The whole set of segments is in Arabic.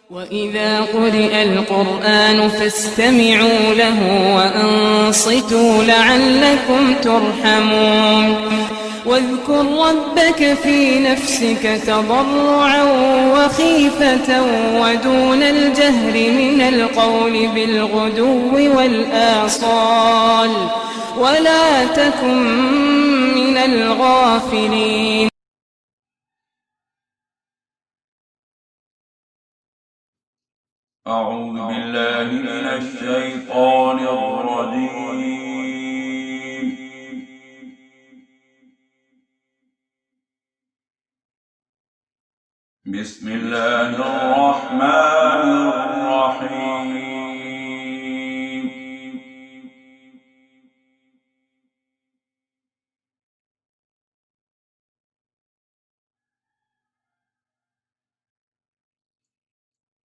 وإذا قرئ القرآن فاستمعوا له وأنصتوا لعلكم ترحمون واذكر ربك في نفسك تضرعا وخيفة ودون الجهر من القول بالغدو والآصال ولا تكن من الغافلين. أعوذ بالله من الشيطان الرجيم. بسم الله الرحمن الرحيم.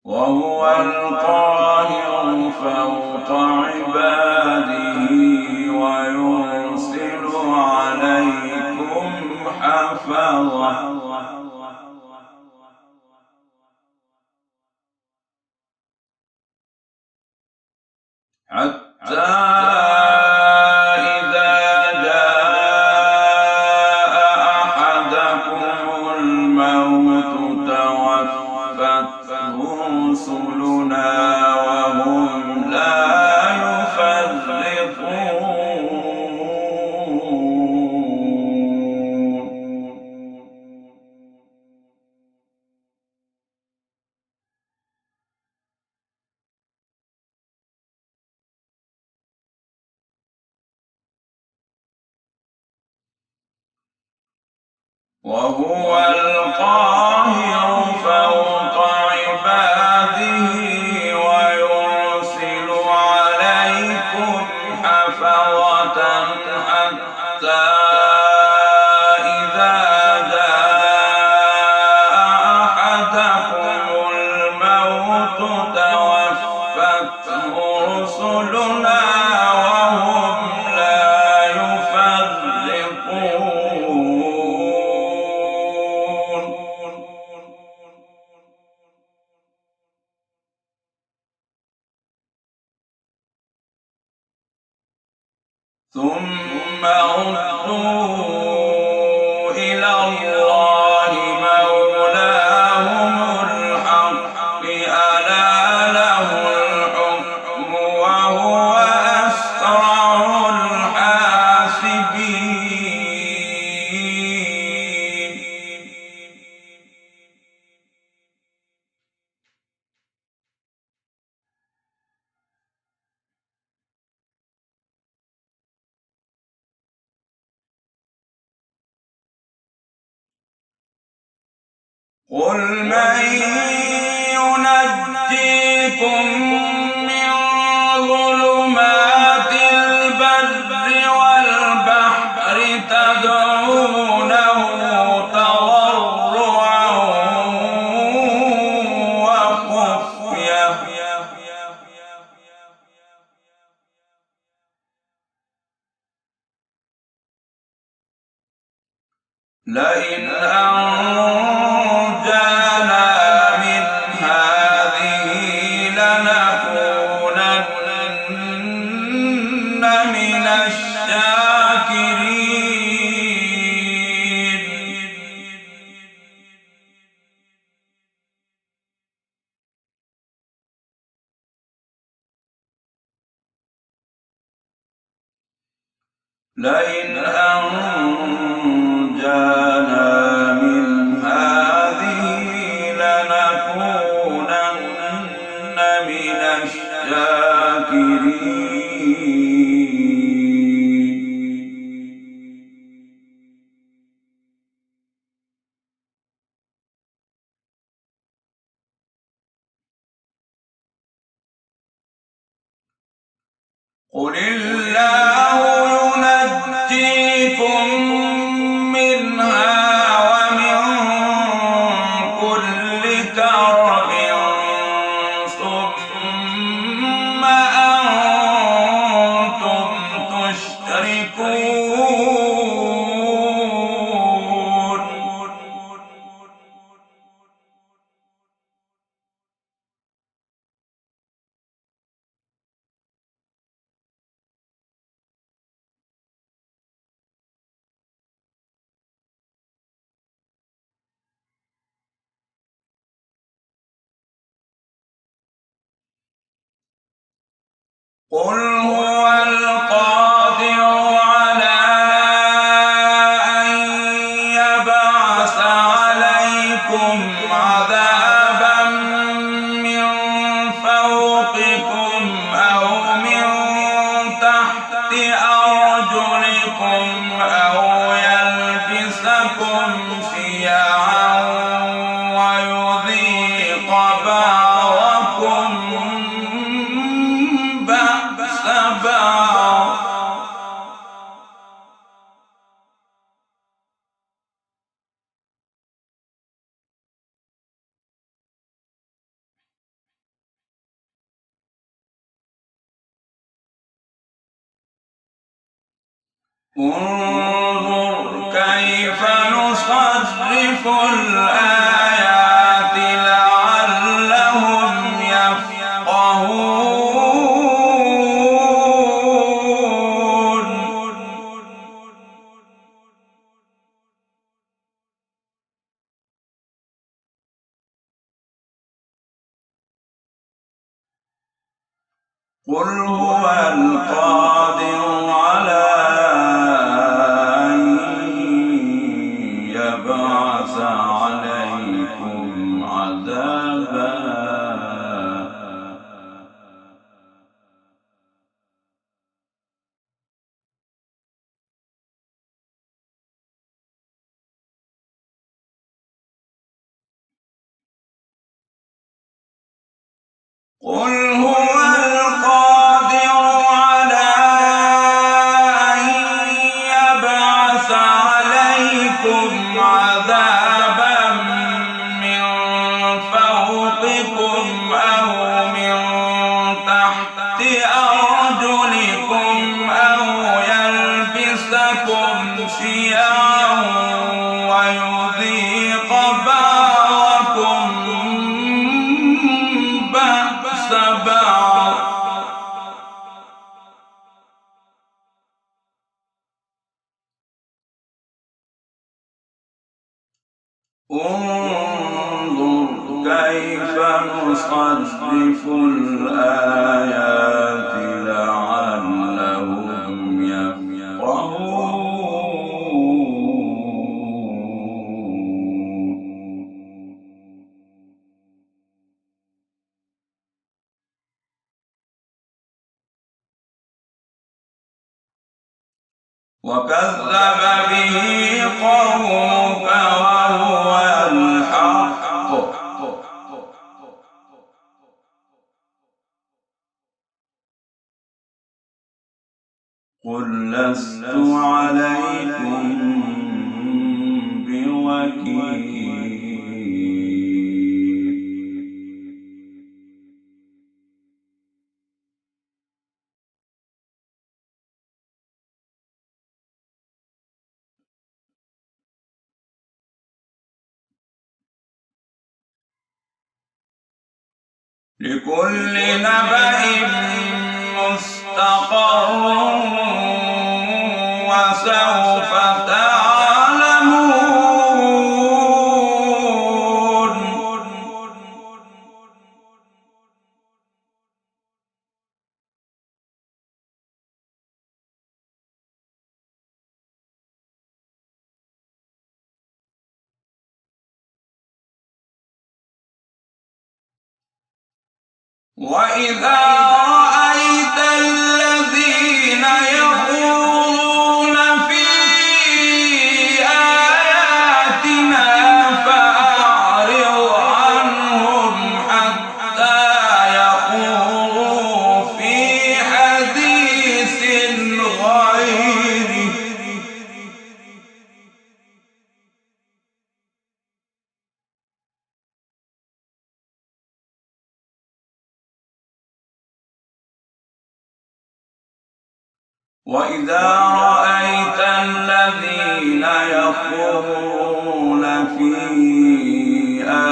وهو القاهر فوق عباده ويرسل عليكم حفظة حتى إذا جاء أحدكم الموت توفته رسلنا وهم لا يفرطون. وهو القاهر فوق عباده ويرسل عليكم حفظة حتى إذا جاء أحدكم الموت توفته رسلنا وهم لا يفرطون. ثم ردوا إلى الله مولاهم الحق ألا له الحكم وهو أسرع الحاسبين. قل من ينجيكم من ظلمات البر والبحر تدعونه تضرعا وخفية لئن أنجانا من هذه لنكونن من الشاكرين. لئن أنجانا من هذه لنكونن من الشاكرين. قل الله ينجيكم منها ومن كل كرب ثم أنتم تشركون. قل هو القادر على أن يبعث عليكم عذابا من فوقكم أو من تحت أرجلكم أو يلبسكم شيعا ويذيق بعضكم بأس بعض. انظر كيف نصرف الآيات لعلهم يفقهون. قل هو القادر على أن يبعث عليكم عذابا قل هو القادر على أن يبعث عليكم عذابا من فوقكم أو من تحت أرجلكم أو يلبسكم شيعا ويذيق بعضكم بأس بعض. انظر كيف نصرف الآيات لعلهم يفقهون. وكذب به قومك وهو الحق. قل لست عليكم بوكيل. لكل نبأ مستقر وسوف تعلمون. وإذا رأيت الذين يخوضون في آياتنا فأعرض عنهم حتى يخوضوا في حديث غيره. وإذا رأيت الذين يخوضون في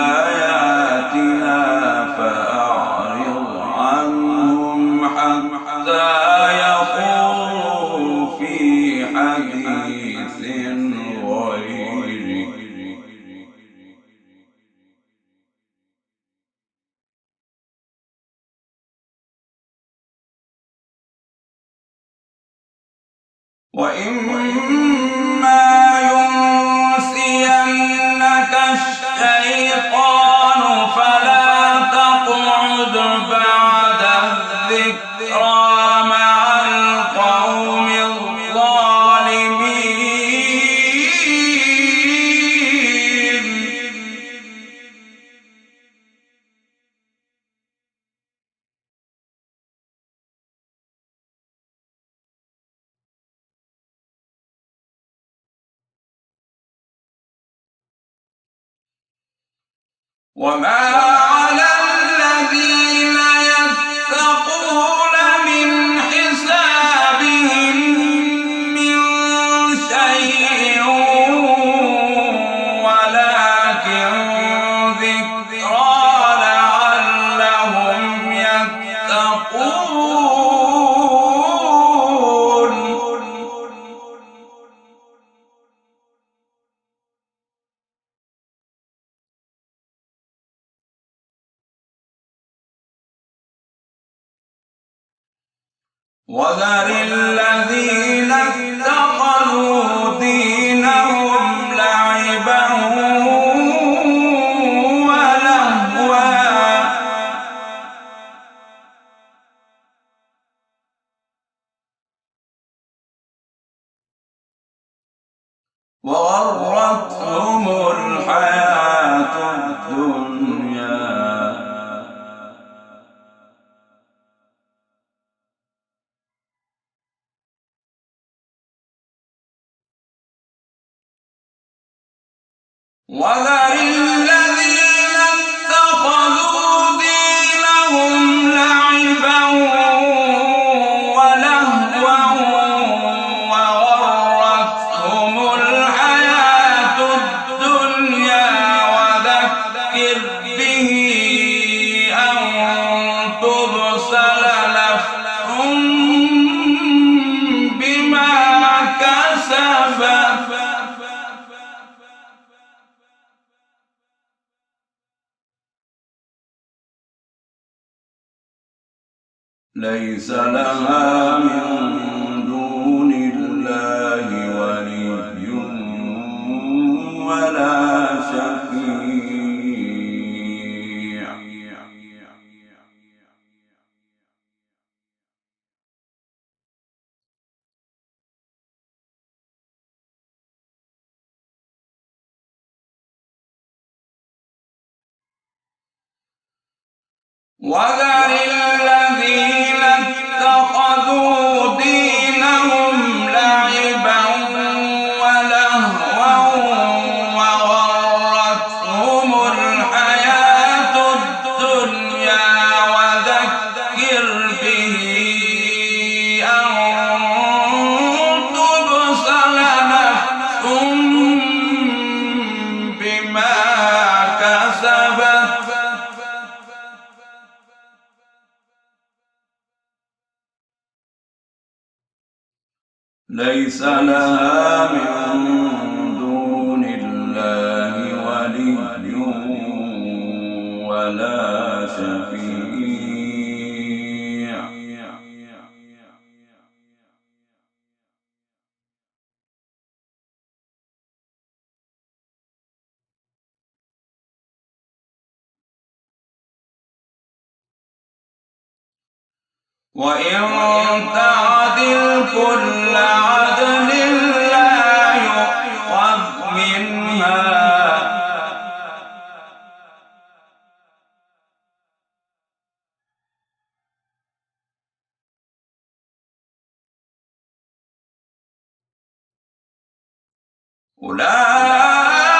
آياتنا فأعرض عنهم حتى يخوضوا في حديث غيره. وإما ينسينك الشيطان فلا تقعد بعد الذكرى مع القوم الظالمين. وما على الذين يتقون من حسابهم من شيء ولكن ذكرى لعلهم يتقون. وذر الذين اتخذوا دينهم لعبا ولهوا وغرتهم الحياة الدنيا وذر الذين اتخذوا دينهم لعبا ولهوا وغرتهم الحياة الدنيا وذكر به أن تبصل نفس بما كسبت ليس لها من دون الله ولي ولا شفيع. وذر الذين اتخذوا دينهم لعبا ولهوا وغرتهم الحياة الدنيا وذكر به أن تبصل نفس بما كسبت ليس لها من دون الله ولي ولا شفيع. وإن تعدل كل عدل لا يؤخذ منها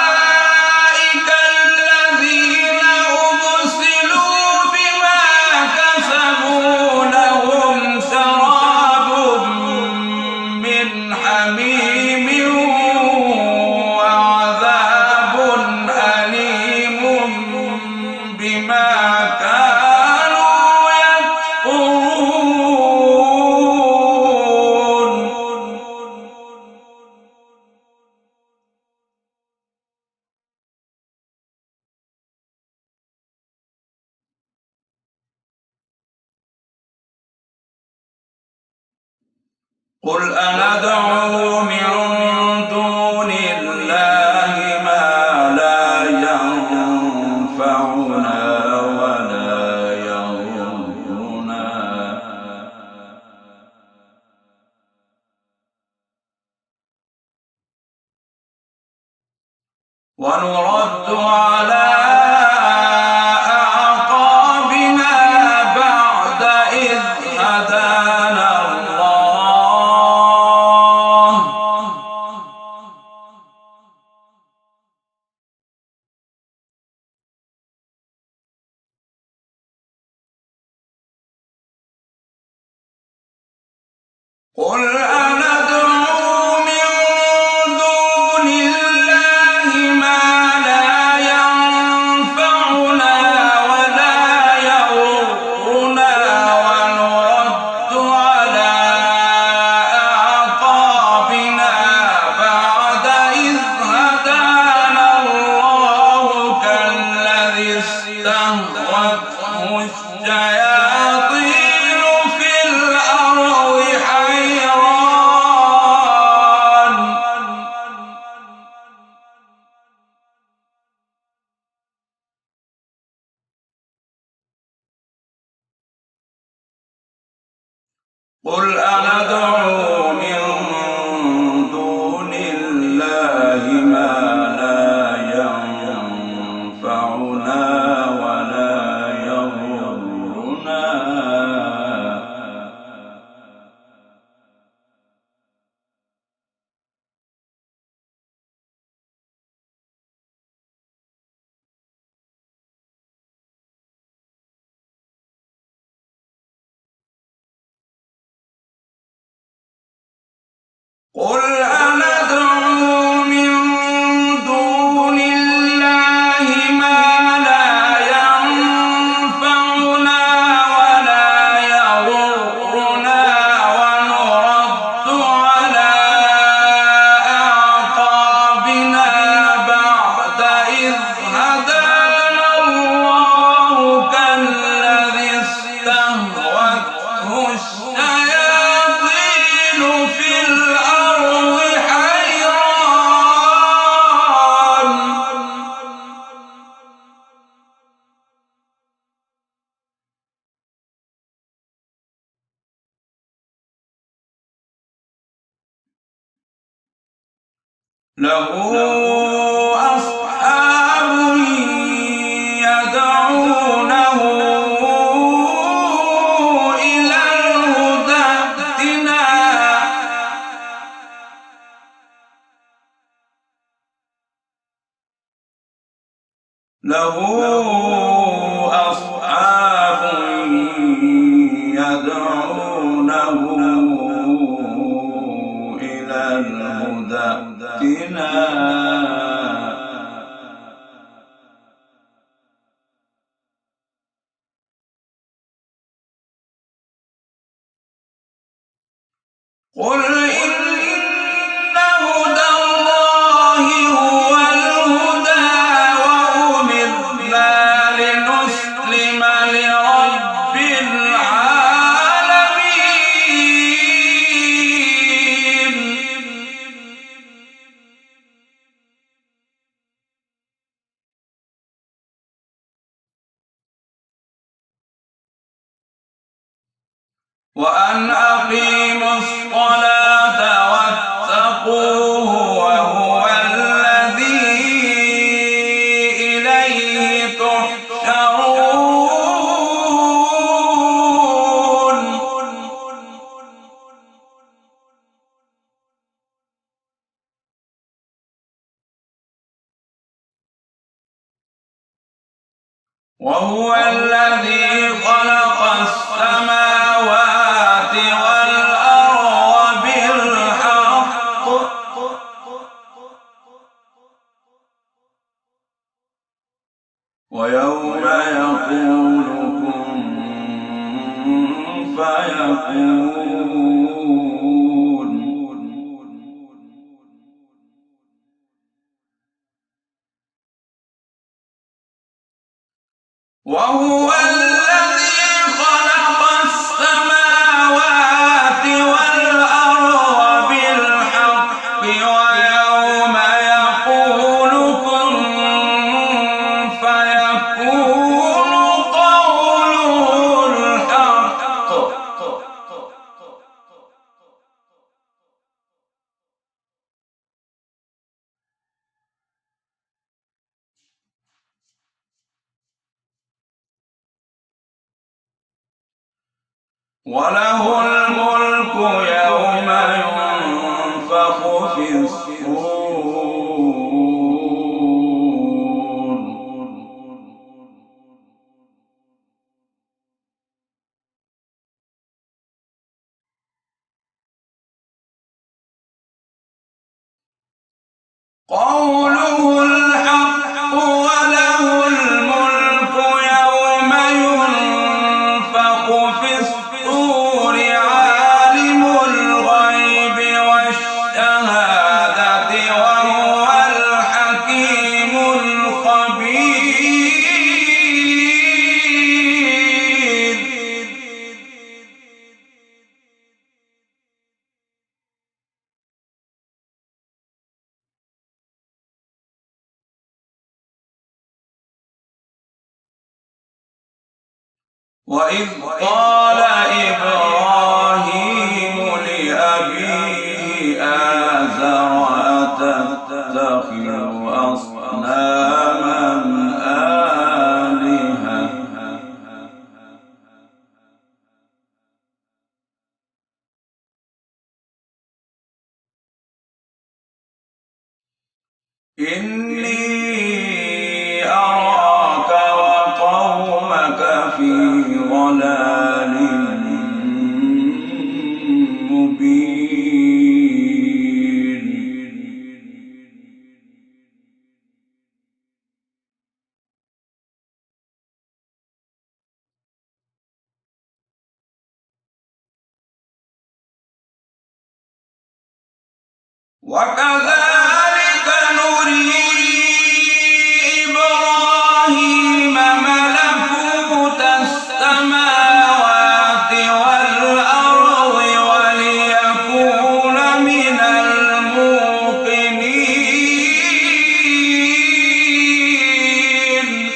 أولئك الذين أبسلوا بما كسبوا لهم شراب من حميم وعذاب أليم بما كانوا يكفرون. قل أندعو من دون الله ما لا ينفعنا ولا يضرنا ونرد على أعقابنا بعد إذ هدانا الله قل أندعو من دون الله ما لا ينفعنا ولا يضرنا ونرد على أعقابنا بعد إذ هدانا الله كالذي استهوته الشياطين في الأرض حيران قل أندعو من دون الله ما لا ينفعنا ولا يضرنا قل أندعو من دون الله ما لا ينفعنا ولا يضرنا ونرد على أعقابنا بعد إذ هدانا الله كالذي استهوته الشياطين في الأرض حيران له أصحاب يدعونه إلى الهدى ائتنا له أصحاب يدعونه إلى الهدى ائتنا قل إن هدى الله هو الهدى وأمرنا لنسلم لرب العالمين وأن أقيموا الصلاة واتقوه وهو الذي إليه تحشرون وهو الذي خلق السماوات والأرض بالحق ويوم يقول كن فيكون وهو الذي خلق السماوات والأرض وله الملك يوم ينفخ في الصور قوله الحق وله الملك يوم ينفخ في الصور عالم الغيب والشهادة وهو الحكيم الخبير وإذ قال إبراهيم لأبيه آزر أتتخذ أصناما آلهة إني أراك وقومك في ضلال مبين وكذلك نري إبراهيم ملكوت السماوات والأرض وليكون من الموقنين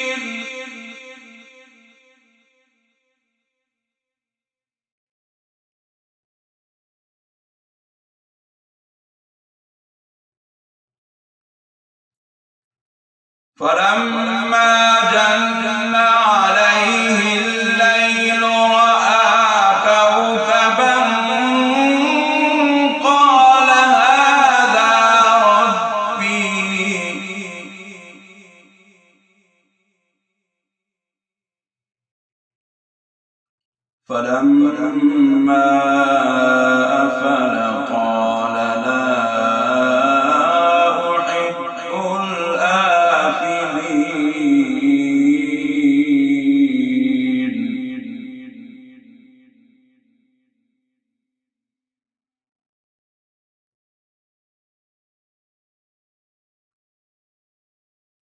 فلما جن عليه الليل رأى كوكبا قال هذا ربي فلما أفل قال لا أحب الآفلين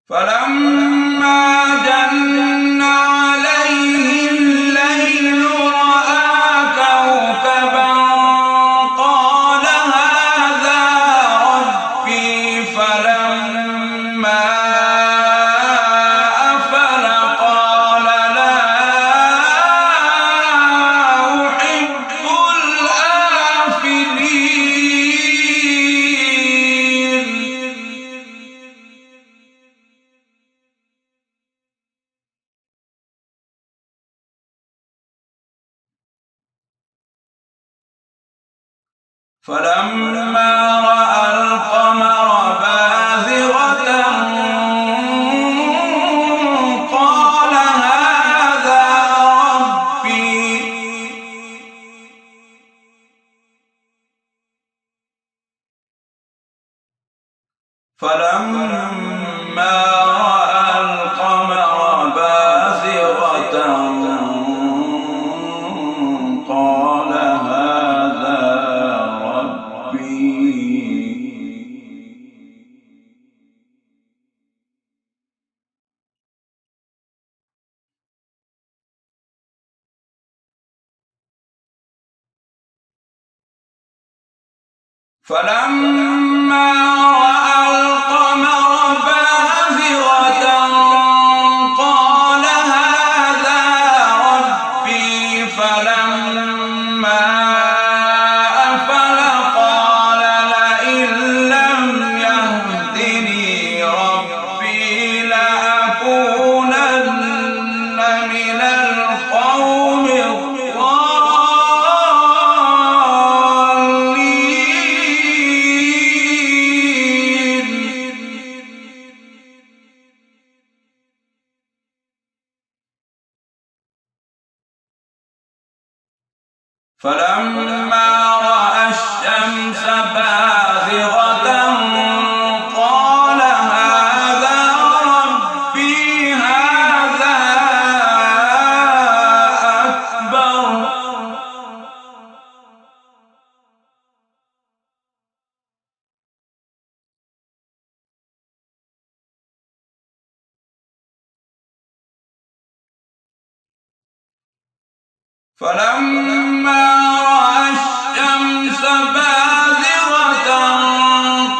فلما جن عليه الليل رأى كوكبا قال هذا ربي فلما أفل قال لا أحب الآفلين فلما رأى القمر بازغة قال هذا ربي فلما رأى القمر بازغة قال هذا ربي فلما رأى القمر بازغة قال هذا ربي فلما أفل قال لئن لم يهدني ربي لأكونن من القوم الضالين فلما رأى الشمس بازغة قال هذا ربي هذا أكبر. فلما رأى الشمس بازغة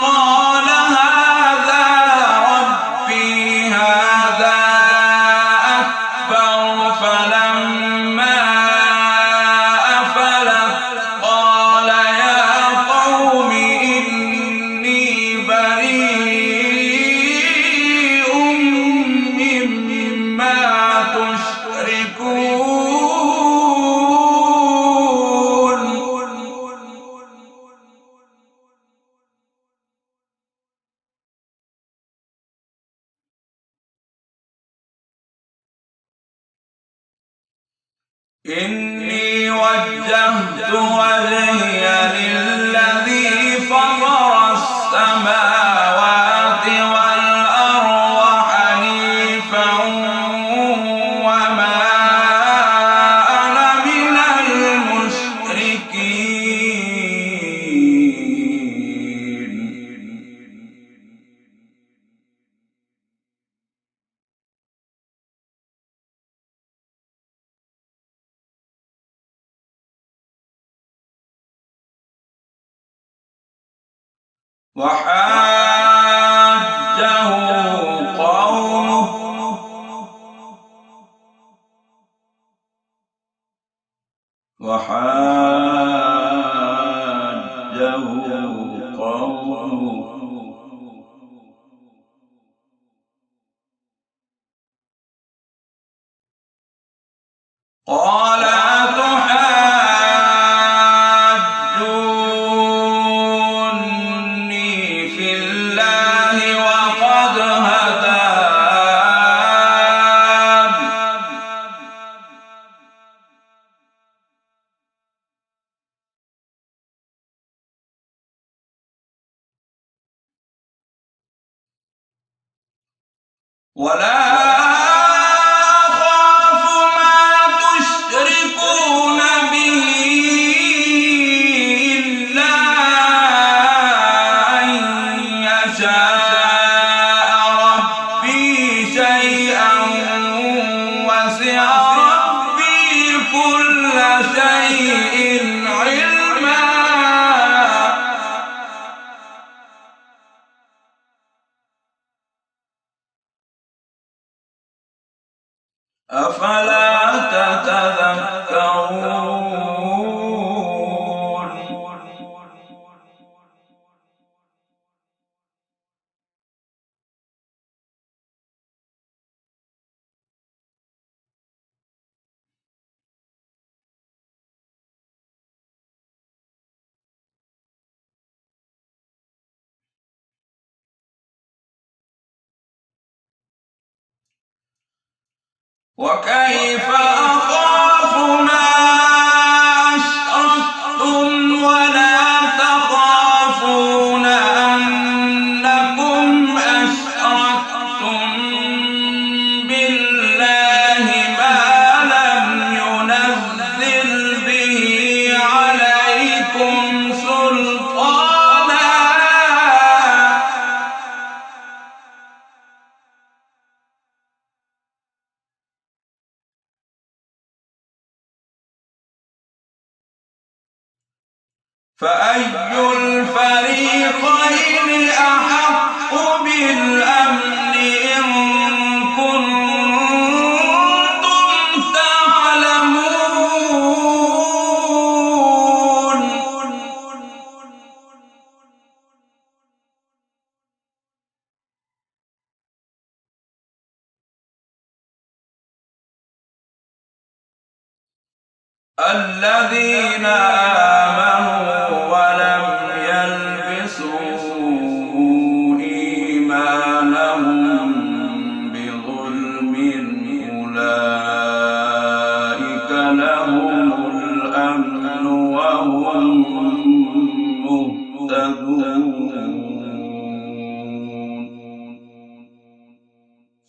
قال هذا ربي هذا أكبر. فلما أفلت قال يا قوم إني بريء مما تشركون. إني وجهت وجهي للذي فطر السماوات والأرض حنيفا وما أنا من المشركين. وحاجه قومه قال أتحاجوني في الله وقد هدان. ولا أخاف ما تشركون به إلا أن يشاء ربي شيئا وسع ربي كل شيء علما. أفلا تتذكرون. وكيف أخاف ما أشركتم ولا تخافون أنكم أشركتم بالله ما لم ينزل به عليكم سلطانا. فأي الفريقين أحق بالأمن إن كنتم تعلمون. الذين آمنوا ولم يلبسوا إيمانهم بظلم أولئك لهم الأمن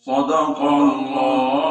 صدق الله